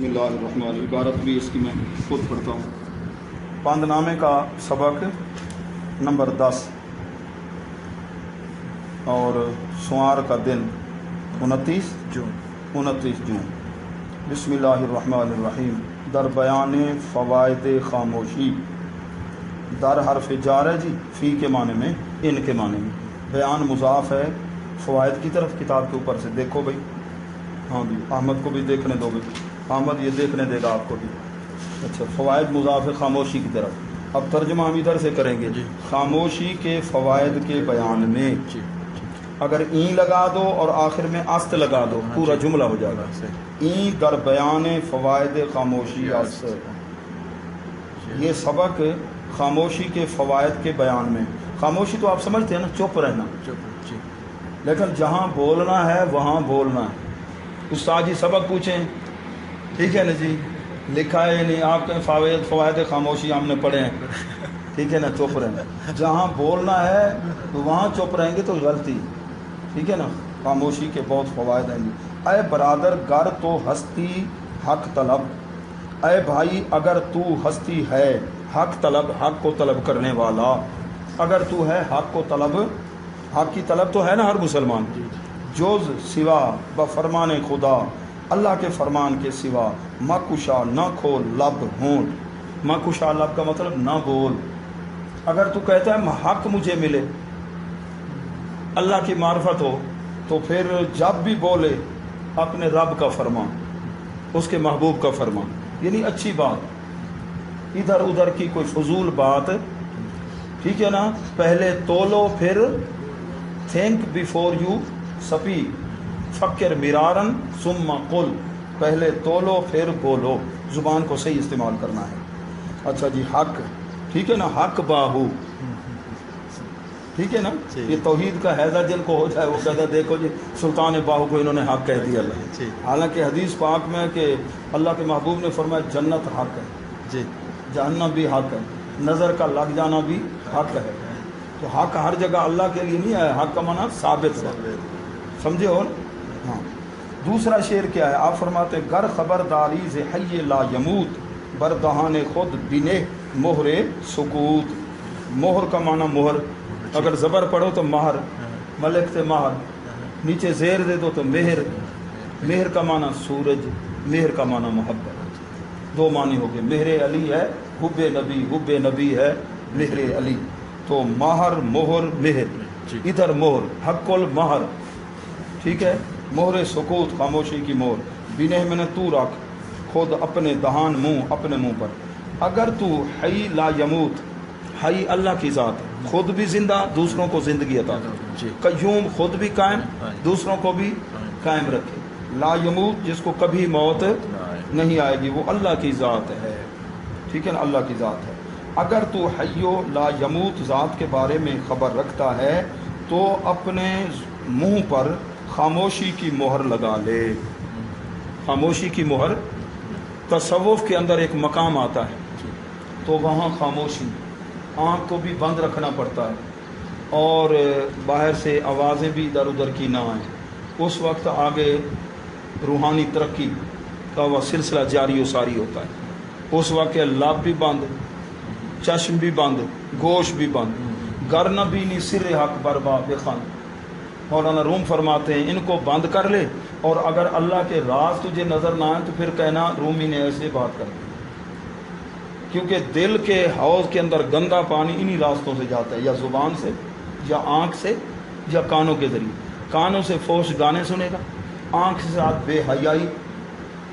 بسم اللہ الرحمن الرحیم. عبارت بھی اس کی میں خود پڑھتا ہوں. پند نامے کا سبق نمبر 10 اور سوار کا دن 29 جون. بسم اللہ الرحمن الرحیم. در بیان فوائد خاموشی. در حرف جار ہے جی، فی کے معنی میں، ان کے معنی میں. بیان مضاف ہے فوائد کی طرف. کتاب کے اوپر سے دیکھو بھائی. ہاں جی، احمد کو بھی دیکھنے دو بھائی. احمد یہ دیکھنے دے گا آپ کو بھی. اچھا، فوائد مضاف ہے خاموشی کی طرف. اب ترجمہ ہم ادھر سے کریں گے. خاموشی کے فوائد کے بیان میں اگر این لگا دو اور آخر میں است لگا دو پورا جملہ ہو جائے گا. این در بیان فوائد خاموشی است. یہ سبق خاموشی کے فوائد کے بیان میں. خاموشی تو آپ سمجھتے ہیں نا، چپ رہنا. لیکن جہاں بولنا ہے وہاں بولنا ہے. استاد جی سبق پوچھیں، ٹھیک ہے نا جی، لکھا ہے نہیں آپ کے فوائد خاموشی ہم نے پڑھے ہیں، ٹھیک ہے نا. چپ رہنا. جہاں بولنا ہے تو وہاں چپ رہیں گے تو غلطی، ٹھیک ہے نا. خاموشی کے بہت فوائد ہیں. اے برادر گر تو ہستی حق طلب. اے بھائی اگر تو ہستی ہے حق طلب، حق کو طلب کرنے والا. اگر تو ہے حق کو طلب، حق کی طلب تو ہے نا ہر مسلمان. جوز سوا بفرمان خدا، اللہ کے فرمان کے سوا. مکشا نہ کھول لب ہونٹ. مکشا لب کا مطلب نہ بول. اگر تو کہتا ہے حق مجھے ملے، اللہ کی معرفت ہو، تو پھر جب بھی بولے اپنے رب کا فرمان، اس کے محبوب کا فرمان، یعنی اچھی بات، ادھر ادھر کی کوئی فضول بات، ٹھیک ہے نا. پہلے تولو پھر تھنک بیفور یو سپیک. فکر مرارن ثم قل. پہلے تولو پھر بولو. زبان کو صحیح استعمال کرنا ہے. اچھا جی، حق، ٹھیک ہے نا. حق باہو، ٹھیک ہے نا. یہ توحید کا حیضہ جن کو ہو جائے وہ کہتا ہے دیکھو جی سلطان باہو کو انہوں نے حق کہہ دیا. حالانکہ حدیث پاک میں کہ اللہ کے محبوب نے فرمایا جنت حق ہے، جہنم بھی حق ہے، نظر کا لگ جانا بھی حق ہے. تو حق ہر جگہ اللہ کے لیے نہیں ہے. حق کا معنی ثابت ہے، سمجھے. اور ہاں، دوسرا شعر کیا ہے؟ آپ فرماتے گر خبرداری ز حی لا یموت، بردہان خود بنے مہر سکوت. مہر کا معنی مہر، اگر زبر پڑھو تو مہر، ملک سے مہر، نیچے زیر دے دو تو مہر. مہر کا معنی سورج، مہر کا معنی محبت. دو معنی ہو گئے. مہر علی ہے حب نبی، حب نبی ہے مہر علی. تو مہر، مہر، مہر. ادھر مہر، حق المہر، ٹھیک ہے. مہر سکوت، خاموشی کی مہر. بنے میں نے تو رکھ خود اپنے دہان، منہ، اپنے منہ پر. اگر تو حی لا یموت، حی اللہ کی ذات، خود بھی زندہ دوسروں کو زندگی عطا کرے. قیوم خود بھی قائم دوسروں کو بھی قائم رکھے. لا یموت جس کو کبھی موت نہیں آئے گی، وہ اللہ کی ذات ہے، ٹھیک ہے نا. اللہ کی ذات ہے. اگر تو حیو لا یموت ذات کے بارے میں خبر رکھتا ہے تو اپنے منہ پر خاموشی کی مہر لگا لے. خاموشی کی مہر. تصوف کے اندر ایک مقام آتا ہے تو وہاں خاموشی، آنکھ کو بھی بند رکھنا پڑتا ہے اور باہر سے آوازیں بھی ادھر ادھر کی نہ آئیں. اس وقت آگے روحانی ترقی کا وہ سلسلہ جاری و ساری ہوتا ہے. اس وقت لب بھی بند، چشم بھی بند، گوش بھی بند. گر نہ بینی سر حق بربا بخند. مولانا روم فرماتے ہیں ان کو بند کر لے، اور اگر اللہ کے راز تجھے نظر نہ آئے تو پھر کہنا رومی نے ایسے بات کر دی. کیونکہ دل کے حوض کے اندر گندا پانی انہی راستوں سے جاتا ہے، یا زبان سے، یا آنکھ سے، یا کانوں کے ذریعے. کانوں سے فوش گانے سنے گا، آنکھ سے ساتھ بے حیائی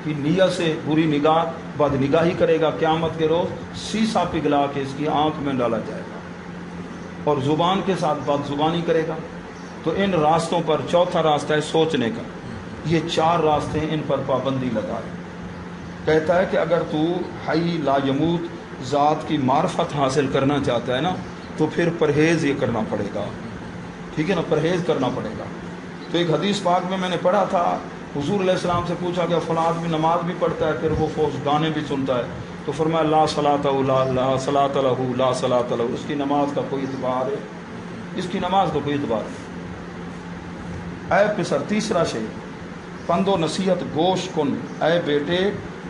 کی نیت سے بری نگاہ، بد نگاہی کرے گا. قیامت کے روز سیسا پگھلا کے اس کی آنکھ میں ڈالا جائے گا. اور زبان کے ساتھ بد زبانی کرے گا. تو ان راستوں پر چوتھا راستہ ہے سوچنے کا. یہ 4 راستے ہیں، ان پر پابندی لگائے. کہتا ہے کہ اگر تو حی لا یموت ذات کی معرفت حاصل کرنا چاہتا ہے نا تو پھر پرہیز یہ کرنا پڑے گا، ٹھیک ہے نا. پرہیز کرنا پڑے گا. تو ایک حدیث پاک میں نے پڑھا تھا، حضور علیہ السلام سے پوچھا کہ فلاں آدمی نماز بھی پڑھتا ہے پھر وہ فوش گانے بھی سنتا ہے، تو فرمایا لا صلاۃ لا صلاۃ لہ لا صلاۃ لہ. اس کی نماز کا کوئی اعتبار ہے، اس کی نماز کا کوئی اعتبار ہے. اے پسر، تیسرا شعر. پند و نصیحت گوش کن اے بیٹے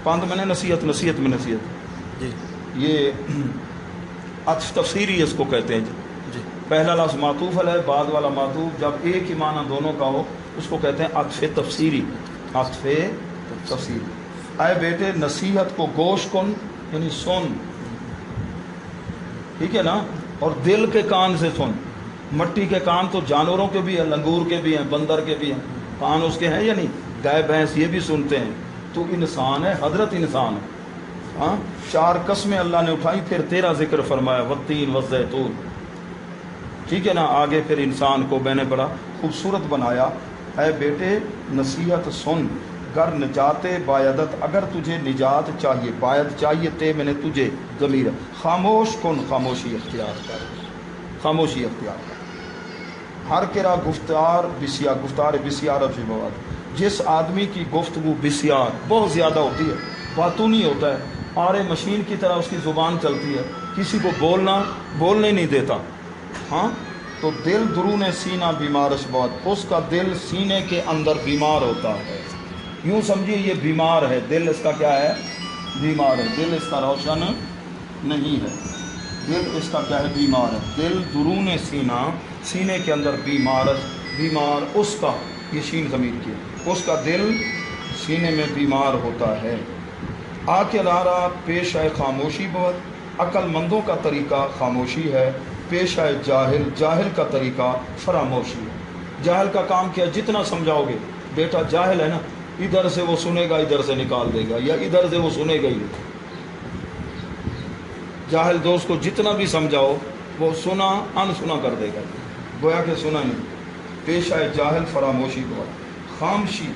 پند میں نے نصیحت، نصیحت میں نصیحت جی یہ عطف تفسیری اس کو کہتے ہیں جی پہلا لفظ معطوف علیہ بعد والا معطوف جب ایک ہی معنی دونوں کا ہو اس کو کہتے ہیں عطف تفسیری، عطف تفسیری۔ اے بیٹے نصیحت کو گوش کن یعنی سن، ٹھیک ہے نا، اور دل کے کان سے سن۔ مٹی کے کان تو جانوروں کے بھی ہیں، لنگور کے بھی ہیں، بندر کے بھی ہیں، کان اس کے ہیں یا نہیں؟ گائے بھینس یہ بھی سنتے ہیں۔ تو انسان ہے، حضرت انسان ہے۔ ہاں 4 قسمیں اللہ نے اٹھائی، پھر 13 ذکر فرمایا، والتین والزیتون، ٹھیک ہے نا۔ آگے پھر انسان کو میں نے بڑا خوبصورت بنایا۔ اے بیٹے نصیحت سن، گر نجات بایدت، اگر تجھے نجات چاہیے، باید چاہیے، تے میں نے تجھے ضمیر، خاموش کن، خاموشی اختیار کر، خاموشی اختیار کر۔ ہر کرا گفتار بسیار، گفتار بسیار سے مواد، جس آدمی کی گفتگو بسیار بہت زیادہ ہوتی ہے، باتوں نہیں ہوتا ہے، آرے مشین کی طرح اس کی زبان چلتی ہے، کسی کو بولنے نہیں دیتا، ہاں تو دل درون سینہ بیمارش بہت، اس کا دل سینے کے اندر بیمار ہوتا ہے۔ یوں سمجھیے یہ بیمار ہے، دل اس کا کیا ہے؟ بیمار ہے، دل اس کا روشن نہیں ہے، دل اس کا کیا ہے؟ بیمار ہے۔ دل درون سینہ، سینے کے اندر بیمارش، بیمار اس کا، یہ شین ضمیر کی، اس کا دل سینے میں بیمار ہوتا ہے۔ آ کے لارا پیش آئے خاموشی بہت، عقل مندوں کا طریقہ خاموشی ہے، پیش آئے جاہل، جاہل کا طریقہ فراموشی ہے۔ جاہل کا کام کیا؟ جتنا سمجھاؤ گے، بیٹا جاہل ہے نا، ادھر سے وہ سنے گا ادھر سے نکال دے گا، یا ادھر سے وہ سنے گا ہی نہیں۔ جاہل دوست کو جتنا بھی سمجھاؤ وہ سنا انسنا کر دے گا، گویا کہ سنا نہیں۔ پیش آئے جاہل فراموشی بہت، خاموشی،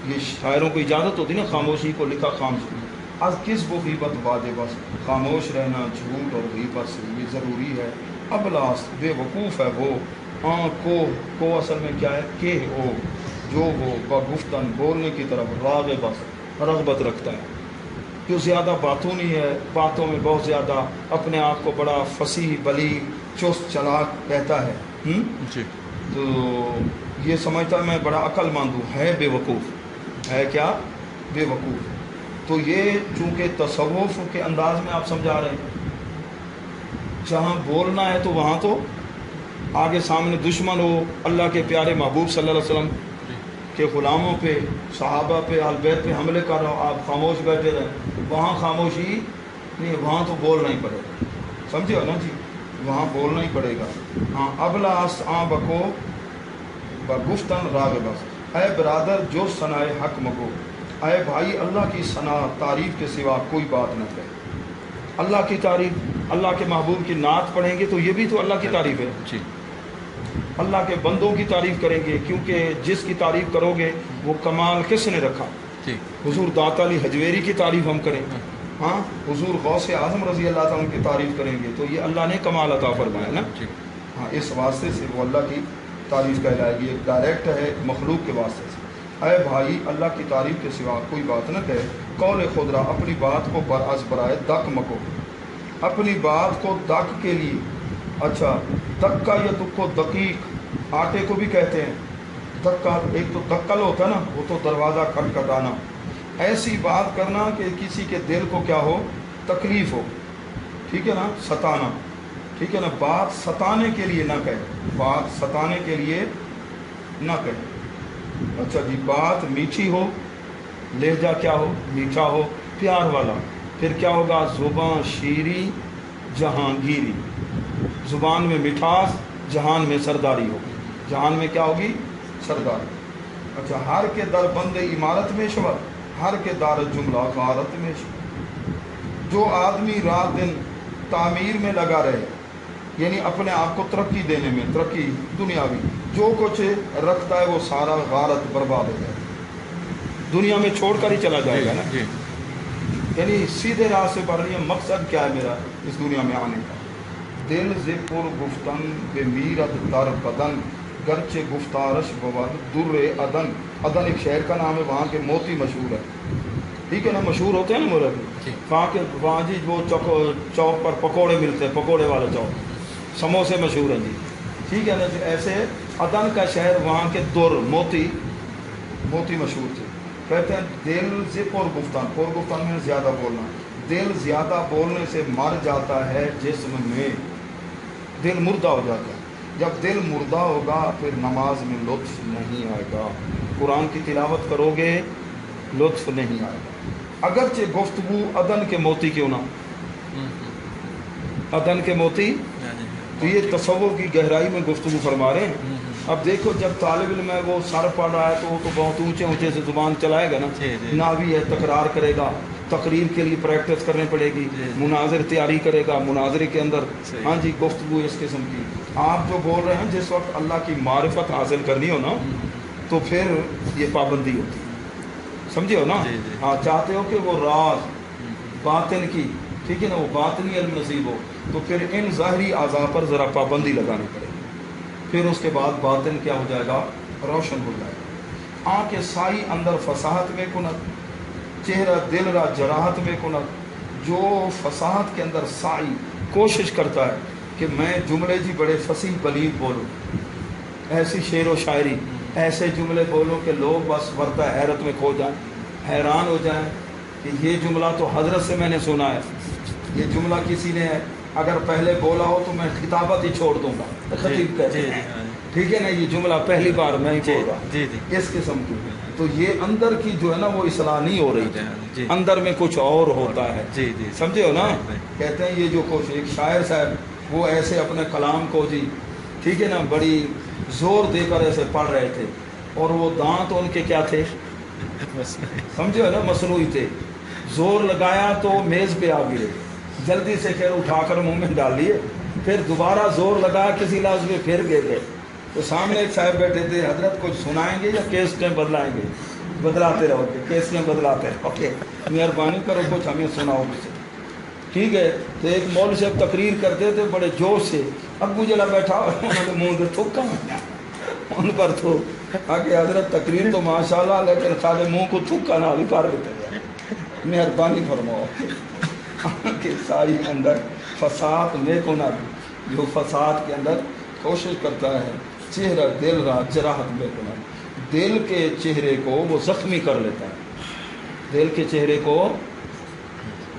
یہ شاعروں کو اجازت ہوتی نا خاموشی کو، لکھا خاموشی، از کس وہ غیبت وعدے بس، خاموش رہنا جھوٹ اور غیبت سے یہ ضروری ہے۔ ابلاس بے وقوف ہے وہ، کو اصل میں کیا ہے؟ کہ ہو جو وہ بگفتن بولنے کی طرف راغب رغبت رکھتا ہے، جو زیادہ باتوں نہیں ہے، باتوں میں بہت زیادہ اپنے آپ کو بڑا فصیح بلیغ چست چلاک کہتا ہے، جی تو یہ سمجھتا ہے میں بڑا عقل مند ہوں، ہے بے وقوف، ہے کیا؟ بے وقوف۔ تو یہ چونکہ تصوف کے انداز میں آپ سمجھا رہے ہیں، جہاں بولنا ہے تو وہاں تو آگے سامنے دشمن ہو، اللہ کے پیارے محبوب صلی اللہ علیہ وسلم کے غلاموں پہ، صحابہ پہ، اہل بیت پہ حملے کر رہا ہو، آپ خاموش بیٹھے رہیں، وہاں خاموشی نہیں، وہاں تو بولنا ہی پڑے گا، سمجھے ہو نا جی، وہاں بولنا ہی پڑے گا۔ ہاں ابلاس آ بکو بگفتن راغبس، اے برادر جو ثنائے حق مگو، اے بھائی اللہ کی ثنا تعریف کے سوا کوئی بات نہ کہے۔ اللہ کی تعریف، اللہ کے محبوب کی نعت پڑھیں گے تو یہ بھی تو اللہ کی تعریف ہے جی، اللہ کے بندوں کی تعریف کریں گے، کیونکہ جس کی تعریف کرو گے وہ کمال کس نے رکھا؟ جی حضور داتا علی حجویری کی تعریف ہم کریں، ہاں حضور غوث اعظم رضی اللہ تعالیٰ کی تعریف کریں گے تو یہ اللہ نے کمال عطا فرمایا نا، جی ہاں اس واسطے سے وہ اللہ کی تعریف کہلائے گی، ایک ڈائریکٹ ہے مخلوق کے واسطے سے۔ اے بھائی اللہ کی تعریف کے سوا کوئی بات نہ کہے، قول خود را، اپنی بات کو برعز برائے دک مکو، اپنی بات کو دک کے لیے، اچھا دکا یا تک کو دقیق، آٹے کو بھی کہتے ہیں دکا، ایک تو دکل ہوتا ہے نا، وہ تو دروازہ کھٹکھٹانا، ایسی بات کرنا کہ کسی کے دل کو کیا ہو؟ تکلیف ہو، ٹھیک ہے نا، ستانا، ٹھیک ہے نا، بات ستانے کے لیے نہ کہے، بات ستانے کے لیے نہ کہے۔ اچھا جی، بات میٹھی ہو، لہجہ کیا ہو؟ میٹھا ہو، پیار والا، پھر کیا ہوگا؟ زبان شیریں جہانگیری، زبان میں مٹھاس، جہان میں سرداری ہوگی، جہان میں کیا ہوگی؟ سرداری۔ اچھا ہر کے در بند عمارت میں شور، ہر کے دار جملہ غارت میں شور، جو آدمی رات دن تعمیر میں لگا رہے، یعنی اپنے آپ کو ترقی دینے میں، ترقی دنیاوی، جو کچھ رکھتا ہے وہ سارا غارت برباد ہو جائے، دنیا میں چھوڑ کر ہی چلا جائے گا نا، یعنی سیدھے راہ سے بڑھ رہی ہے۔ مقصد کیا ہے میرا اس دنیا میں آنے کا؟ دل ز پر گفتن بے میرت در بدن، گرچہ گفتارش بود در ادن، ادن ایک شہر کا نام ہے، وہاں کے موتی مشہور ہے، ٹھیک ہے نا، مشہور ہوتے ہیں نا مربی، وہاں جی وہ چوک پر پکوڑے ملتے ہیں، پکوڑے والے چوک، سموسے مشہور ہیں جی، ٹھیک ہے نا، ایسے ادن کا شہر، وہاں کے در موتی مشہور تھے، کہتے ہیں دل سے پرگفتان میں زیادہ بولنا، دل زیادہ بولنے سے مر جاتا ہے جسم میں، دل مردہ ہو جاتا ہے۔ جب دل مردہ ہوگا پھر نماز میں لطف نہیں آئے گا، قرآن کی تلاوت کرو گے لطف نہیں آئے گا، اگرچہ گفتگو ادن کے موتی کیوں نہ، ادن کے موتی، تو یہ تصوف کی گہرائی میں گفتگو فرما رہے ہیں۔ اب دیکھو جب طالب علم ہے وہ سر پڑھ رہا ہے تو وہ تو بہت اونچے اونچے سے زبان چلائے گا نا، ناوی ہے تکرار کرے گا، تقریر کے لیے پریکٹس کرنی پڑے گی، مناظر تیاری کرے گا، مناظرے کے اندر ہاں جی گفتگو اس قسم کی۔ آپ جو بول رہے ہیں جس وقت اللہ کی معرفت حاصل کرنی ہو نا تو پھر یہ پابندی ہوتی ہے، سمجھے ہو نا؟ ہاں چاہتے ہو کہ وہ راز باطن کی، ٹھیک ہے نا، وہ باطنی علم نصیب ہو تو پھر ان ظاہری اعضاء پر ذرا پابندی لگانی پڑے گی، پھر اس کے بعد باطن کیا ہو جائے گا، روشن ہو جائے گا۔ آنکھ سائی اندر فصاحت میں کنت، چہرہ دل را جراحت میں کنت۔ جو فصاحت کے اندر سائی کوشش کرتا ہے کہ میں جملے جی بڑے فصیح بلیغ بولوں، ایسی شعر و شاعری، ایسے جملے بولوں کہ لوگ بس ورطہ حیرت میں کھو جائیں، حیران ہو جائیں کہ یہ جملہ تو حضرت سے میں نے سنا ہے، یہ جملہ کسی نے اگر پہلے بولا ہو تو میں خطابت ہی چھوڑ دوں گا، خطیب کہتے ہیں، ٹھیک ہے نا، یہ جملہ پہلی بار میں ہی بول رہا، اس قسم کی۔ تو یہ اندر کی جو ہے نا وہ اصلاح نہیں ہو رہی، اندر میں کچھ اور ہوتا ہے، سمجھے ہو نا؟ کہتے ہیں یہ جو کوشش، ایک شاعر صاحب وہ ایسے اپنے کلام کو جی ٹھیک ہے نا بڑی زور دے کر ایسے پڑھ رہے تھے، اور وہ دانت ان کے کیا تھے، سمجھے ہو نا، مصنوعی تھے، زور لگایا تو میز پہ آ گئے، جلدی سے خیر اٹھا کر منہ میں ڈال لیے، پھر دوبارہ زور لگایا کسی لفظ میں پھر گر گئے، تو سامنے ایک صاحب بیٹھے تھے، حضرت کچھ سنائیں گے یا کیسٹیں بدلائیں گے؟ بدلاتے رہو گے، کیسٹیں بدلاتے رہو گے، مہربانی کرو کچھ ہمیں سناؤ گے، ٹھیک ہے۔ تو ایک مولوی صاحب تقریر کرتے تھے بڑے جوش سے، ابو جلا بیٹھا انہوں نے منہ سے تھوکا ان پر، تو آگے حضرت تقریر تو ماشاءاللہ لیکن سارے منہ کو تھوکا نہ بھی کر دیتے، مہربانی فرماؤ کہ ساری اندر فساد میں کو نہ، جو فساد کے اندر کوشش کرتا ہے، چہرہ دل را جراحت میں کو نہ، دل کے چہرے کو وہ زخمی کر لیتا ہے، دل کے چہرے کو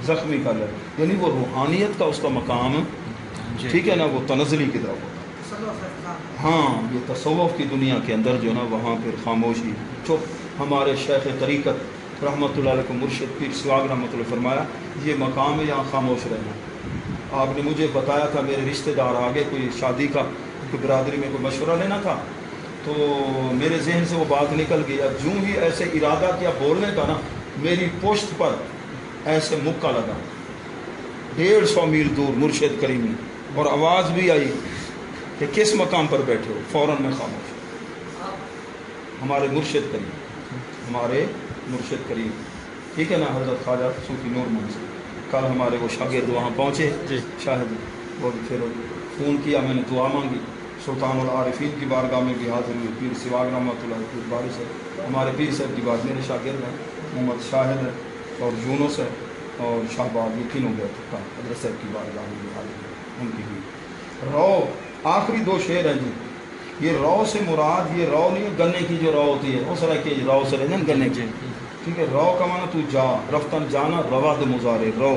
زخمی کر لیتا ہے، یعنی وہ روحانیت کا اس کا مقام، ٹھیک ہے نا، وہ تنزلی کی طرف ہوتا ہے۔ ہاں یہ تصوف کی دنیا کے اندر جو نا وہاں پھر خاموشی چپ، ہمارے شیخ طریقت رحمۃ اللہ علیہ کو مرشد پیر سواگ رحمۃ اللہ فرمایا یہ مقام ہے یہاں خاموش رہنا۔ آپ نے مجھے بتایا تھا میرے رشتہ دار آگے کوئی شادی کا کوئی برادری میں کوئی مشورہ لینا تھا، تو میرے ذہن سے وہ بات نکل گئی، اب جوں ہی ایسے ارادہ کیا بولنے کا نا، میری پشت پر ایسے مکہ لگا 150 میل دور مرشد کریمی، اور آواز بھی آئی کہ کس مقام پر بیٹھے ہو، فوراً میں خاموش، ہمارے مرشد کریم، ہمارے مرشد کریم، ٹھیک ہے نا، حضرت خواجہ صوفی نور منصور، کل ہمارے وہ شاگرد وہاں پہنچے شاہد، اور پھر فون کیا، میں نے دعا مانگی، سلطان العارفین کی بارگاہ میں بھی حاضر ہوئی، پیر سواگ رحمۃ اللہ پیر باری صاحب، ہمارے پیر صاحب کی بات، میرے شاگرد ہیں محمد شاہد ہے اور یونس ہے اور شہباز، یہ تینوں گئے تھے حضرت صاحب کی بارگاہ میں بھی حاضر ہوئی، ان کی بھی رو، آخری 2 شعر ہیں جی، یہ رو سے مراد یہ رو نہیں ہے گنے کی جو رو ہوتی ہے اس طرح کی رو سے رہنا گنے کی، ٹھیک ہے، رو کا معنی تو جا، رفتن جانا، رواد مضارع رو،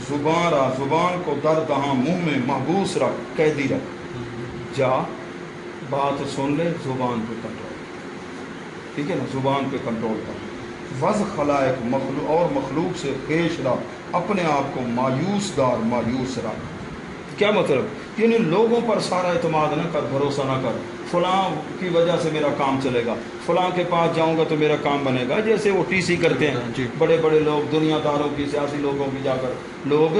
زبان را زبان کو در دہاں منہ میں محبوس رکھ، قیدی رکھ، جا بات سن لے زبان پہ کنٹرول، ٹھیک ہے نا، زبان پہ کنٹرول کر، وز خلائق مخلوق اور مخلوق سے خیش رکھ، اپنے آپ کو مایوس دار مایوس رکھ، کیا مطلب، یعنی لوگوں پر سارا اعتماد نہ کر، بھروسہ نہ کر، فلاں کی وجہ سے میرا کام چلے گا، فلاں کے پاس جاؤں گا تو میرا کام بنے گا، جیسے وہ ٹی سی کرتے ہیں بڑے بڑے لوگ، دنیا داروں کی، سیاسی لوگوں کی، جا کر لوگ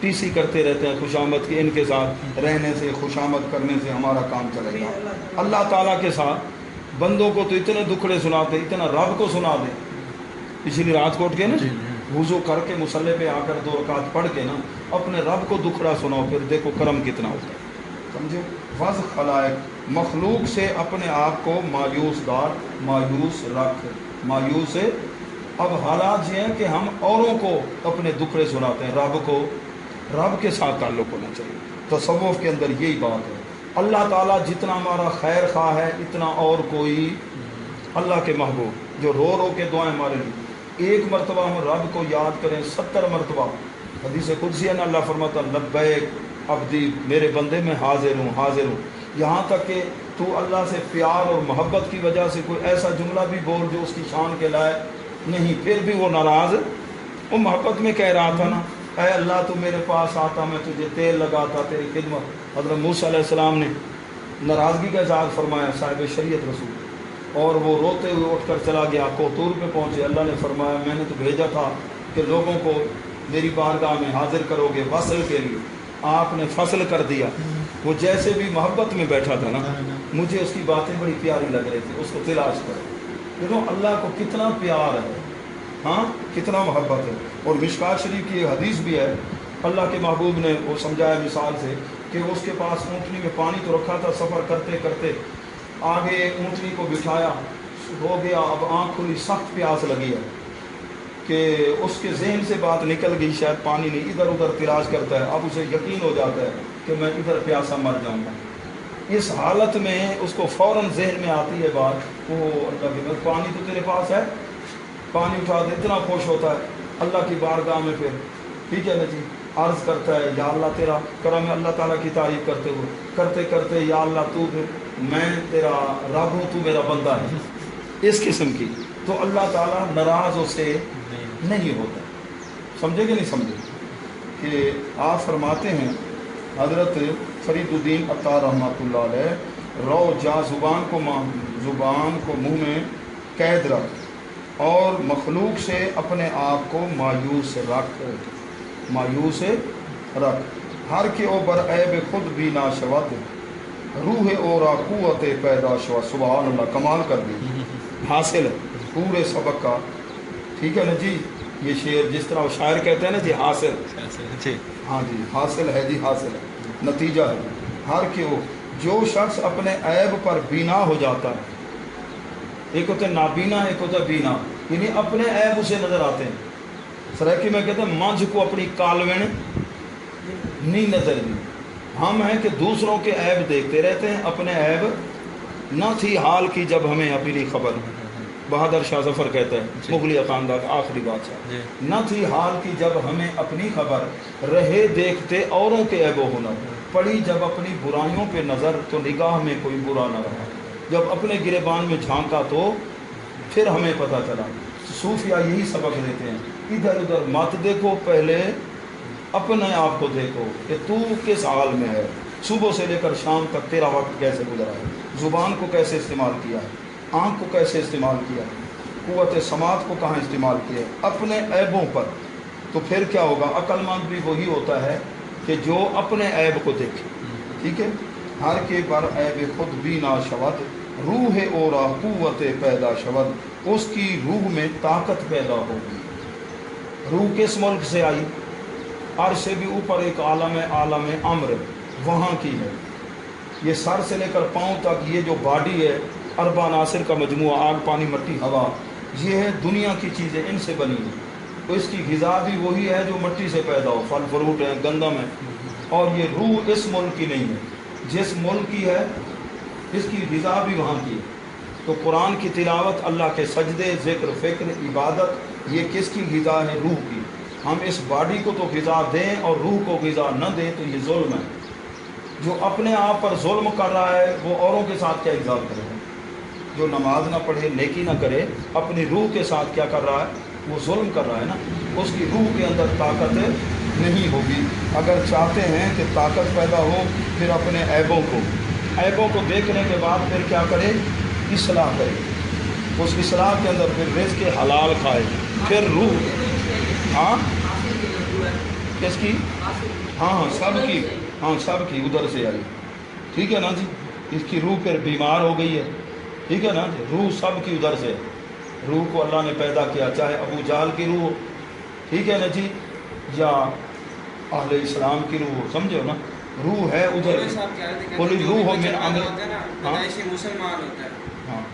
ٹی سی کرتے رہتے ہیں خوشامد کی، ان کے ساتھ رہنے سے خوشامد کرنے سے ہمارا کام چلے گا۔ اللہ تعالیٰ کے ساتھ بندوں کو تو اتنے دکھڑے سناتے، اتنا رب کو سنا دے، پچھلی رات کو اٹھ کے نا وضو کر کے مصلے پہ آ کر 2 رکعت پڑھ کے نا اپنے رب کو دکھڑا سناؤ، پھر دیکھو کرم کتنا ہوتا ہے، سمجھے، وز خلائق مخلوق سے اپنے آپ کو مایوس دار مایوس رکھ، مایوس ہے۔ اب حالات یہ ہیں کہ ہم اوروں کو اپنے دکھڑے سناتے ہیں، رب کو، رب کے ساتھ تعلق ہونا چاہیے، تصوف کے اندر یہی بات ہے، اللہ تعالیٰ جتنا ہمارا خیر خواہ ہے اتنا اور کوئی، اللہ کے محبوب جو رو رو کے دعائیں ہمارے لیے. ایک مرتبہ ہم رب کو یاد کریں 70 مرتبہ. حدیث قدسی ہے نا، اللہ فرماتا لبیک عبدی، میرے بندے میں حاضر ہوں حاضر ہوں. یہاں تک کہ تو اللہ سے پیار اور محبت کی وجہ سے کوئی ایسا جملہ بھی بول جو اس کی شان کے لائق نہیں، پھر بھی وہ ناراض. وہ محبت میں کہہ رہا تھا نا، اے اللہ تو میرے پاس آتا، میں تجھے تیل لگاتا تیری خدمت. حضرت موسیٰ علیہ السلام نے ناراضگی کا اظہار فرمایا، صاحب شریعت رسول، اور وہ روتے ہوئے اٹھ کر چلا گیا. کوطور پہ پہنچے، اللہ نے فرمایا میں نے تو بھیجا تھا کہ لوگوں کو میری بارگاہ میں حاضر کرو گے فصل کے لیے، آپ نے فصل کر دیا. وہ جیسے بھی محبت میں بیٹھا تھا نا، مجھے اس کی باتیں بڑی پیاری لگ رہی تھی. اس کو تلاش کرو، دیکھو اللہ کو کتنا پیار ہے، ہاں کتنا محبت ہے. اور مشکات شریف کی ایک حدیث بھی ہے، اللہ کے محبوب نے وہ سمجھایا مثال سے کہ اس کے پاس اونٹنی میں پانی تو رکھا تھا، سفر کرتے کرتے آگے اونٹنی کو بٹھایا، ہو گیا اب آنکھ کھلی، سخت پیاس لگی ہے کہ اس کے ذہن سے بات نکل گئی، شاید پانی نہیں، ادھر ادھر تلاش کرتا ہے. اب اسے یقین ہو جاتا ہے کہ میں ادھر پیاسا مر جاؤں گا. اس حالت میں اس کو فوراً ذہن میں آتی ہے بات، وہ اللہ کے پانی تو تیرے پاس ہے، پانی اٹھا دے. اتنا خوش ہوتا ہے اللہ کی بارگاہ میں. پھر ٹھیک ہے نا جی، عرض کرتا ہے یا اللہ تیرا کرم ہے. اللہ تعالیٰ کی تعریف کرتے ہوئے کرتے کرتے یا اللہ تو میں تیرا رب ہوں، تو میرا بندہ ہے، اس قسم کی. تو اللہ تعالیٰ ناراض اسے نہیں ہوتا. سمجھے کہ نہیں سمجھے؟ کہ آپ فرماتے ہیں حضرت فرید الدین عطار رحمۃ اللہ علیہ، رو جا زبان کو منہ میں قید رکھ اور مخلوق سے اپنے آپ کو مایوس رکھ. ہر کے او بر عیب خود بھی ناشود، روح اورا قوت پیدا شوا. سبحان اللہ، کمال کر دی. حاصل ہے پورے سبق کا. ٹھیک ہے نا جی، یہ شعر جس طرح وہ شاعر کہتے ہیں نا جی، حاصل، ہاں جی حاصل ہے جی، حاصل ہے، نتیجہ ہے. ہر کے او جو شخص اپنے عیب پر بینا ہو جاتا ہے، ایک ہوتا ہے نابینا، ایک ہوتا ہے بینا، یعنی اپنے عیب اسے نظر آتے ہیں. سرائکی میں کہتے ہیں مانجھ کو اپنی کالوین نہیں نظر دی. ہم ہیں کہ دوسروں کے عیب دیکھتے رہتے ہیں، اپنے عیب نہ تھی حال کی جب ہمیں اپنی خبر. بہادر شاہ ظفر کہتا ہے، مغلیہ خاندان کا آخری بادشاہ، نہ تھی حال کی جب ہمیں اپنی خبر، رہے دیکھتے اوروں کے عیب و ہنر. پڑی جب اپنی برائیوں پہ نظر تو نگاہ میں کوئی برا نہ رہا. جب اپنے گریبان میں جھانکا تو پھر ہمیں پتہ چلا. صوفیہ یہی سبق دیتے ہیں، ادھر ادھر مت دیکھو، پہلے اپنے آپ کو دیکھو کہ تو کس حال میں ہے، صبح سے لے کر شام تک تیرا وقت کیسے گزرا ہے، زبان کو کیسے استعمال کیا ہے، آنکھ کو کیسے استعمال کیا ہے، قوت سماعت کو کہاں استعمال کیا ہے، اپنے عیبوں پر. تو پھر کیا ہوگا؟ عقل مند بھی وہی ہوتا ہے کہ جو اپنے عیب کو دیکھے. ٹھیک ہے، ہر کے بر عیب خود بھی ناشود، روح اورا قوت پیدا شود. اس کی روح میں طاقت پیدا ہوگی. روح کس ملک سے آئی؟ عرش سے بھی اوپر ایک عالم ہے، عالم امر، وہاں کی ہے. یہ سر سے لے کر پاؤں تک یہ جو باڈی ہے، اربع عناصر کا مجموعہ، آگ پانی مٹی ہوا، یہ ہے دنیا کی چیزیں، ان سے بنی ہے. تو اس کی غذا بھی وہی ہے جو مٹی سے پیدا ہو، پھل فروٹ ہے، گندم ہے. اور یہ روح اس ملک کی نہیں ہے، جس ملک کی ہے اس کی غذا بھی وہاں کی ہے. تو قرآن کی تلاوت، اللہ کے سجدے، ذکر، فکر، عبادت، یہ کس کی غذا ہے؟ روح کی. ہم اس باڈی کو تو غذا دیں اور روح کو غذا نہ دیں تو یہ ظلم ہے. جو اپنے آپ پر ظلم کر رہا ہے وہ اوروں کے ساتھ کیا اظہار کرے گا؟ جو نماز نہ پڑھے، نیکی نہ کرے، اپنی روح کے ساتھ کیا کر رہا ہے؟ وہ ظلم کر رہا ہے نا. اس کی روح کے اندر طاقت نہیں ہوگی. اگر چاہتے ہیں کہ طاقت پیدا ہو، پھر اپنے عیبوں کو دیکھنے کے بعد پھر کیا کرے؟ اصلاح کرے. اس اصلاح کے اندر پھر رزق حلال کھائے. پھر روح، ہاں کس کی؟ ہاں سب کی ادھر سے آئی. ٹھیک ہے نا جی، اس کی روح پھر بیمار ہو گئی ہے. ٹھیک ہے نا جی، روح سب کی ادھر سے. روح کو اللہ نے پیدا کیا، چاہے ابو جہل کی روح ہو، ٹھیک ہے نا جی، یا اہل اسلام کی روح ہو. سمجھو نا، روح ہے ادھر. کوئی روح ہو من عمل، مسلمان ہوتا ہے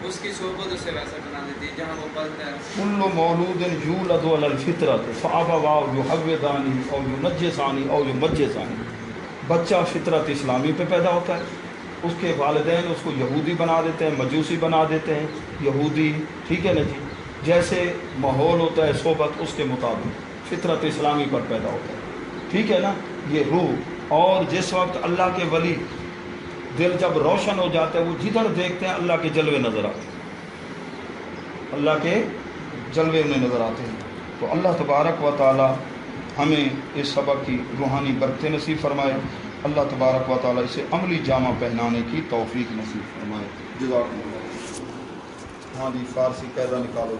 اس کی صحبت اسے ویسا بنا دیتی ہے جہاں وہ پلتا ہے. کل مولود یولد علی الفطرۃ فابواہ یحودانی او ینجسانی او یمجسانی. بچہ فطرت اسلامی پہ پیدا ہوتا ہے، اس کے والدین اس کو یہودی بنا دیتے ہیں، مجوسی بنا دیتے ہیں، یہودی. ٹھیک ہے نا جی، جیسے ماحول ہوتا ہے صحبت اس کے مطابق فطرت اسلامی پر پیدا ہوتا ہے، ٹھیک ہے نا، یہ روح۔ اور جس وقت اللہ کے ولی دل جب روشن ہو جاتا ہے وہ جدھر دیکھتے ہیں اللہ کے جلوے نظر آتے ہیں، اللہ کے جلوے انہیں نظر آتے ہیں۔ تو اللہ تبارک و تعالی ہمیں اس سبق کی روحانی برکتیں نصیب فرمائے، اللہ تبارک و تعالی اسے عملی جامہ پہنانے کی توفیق نصیب فرمائے۔ جزاکم اللہ۔ ہاں جی، فارسی قاعدہ نکالو۔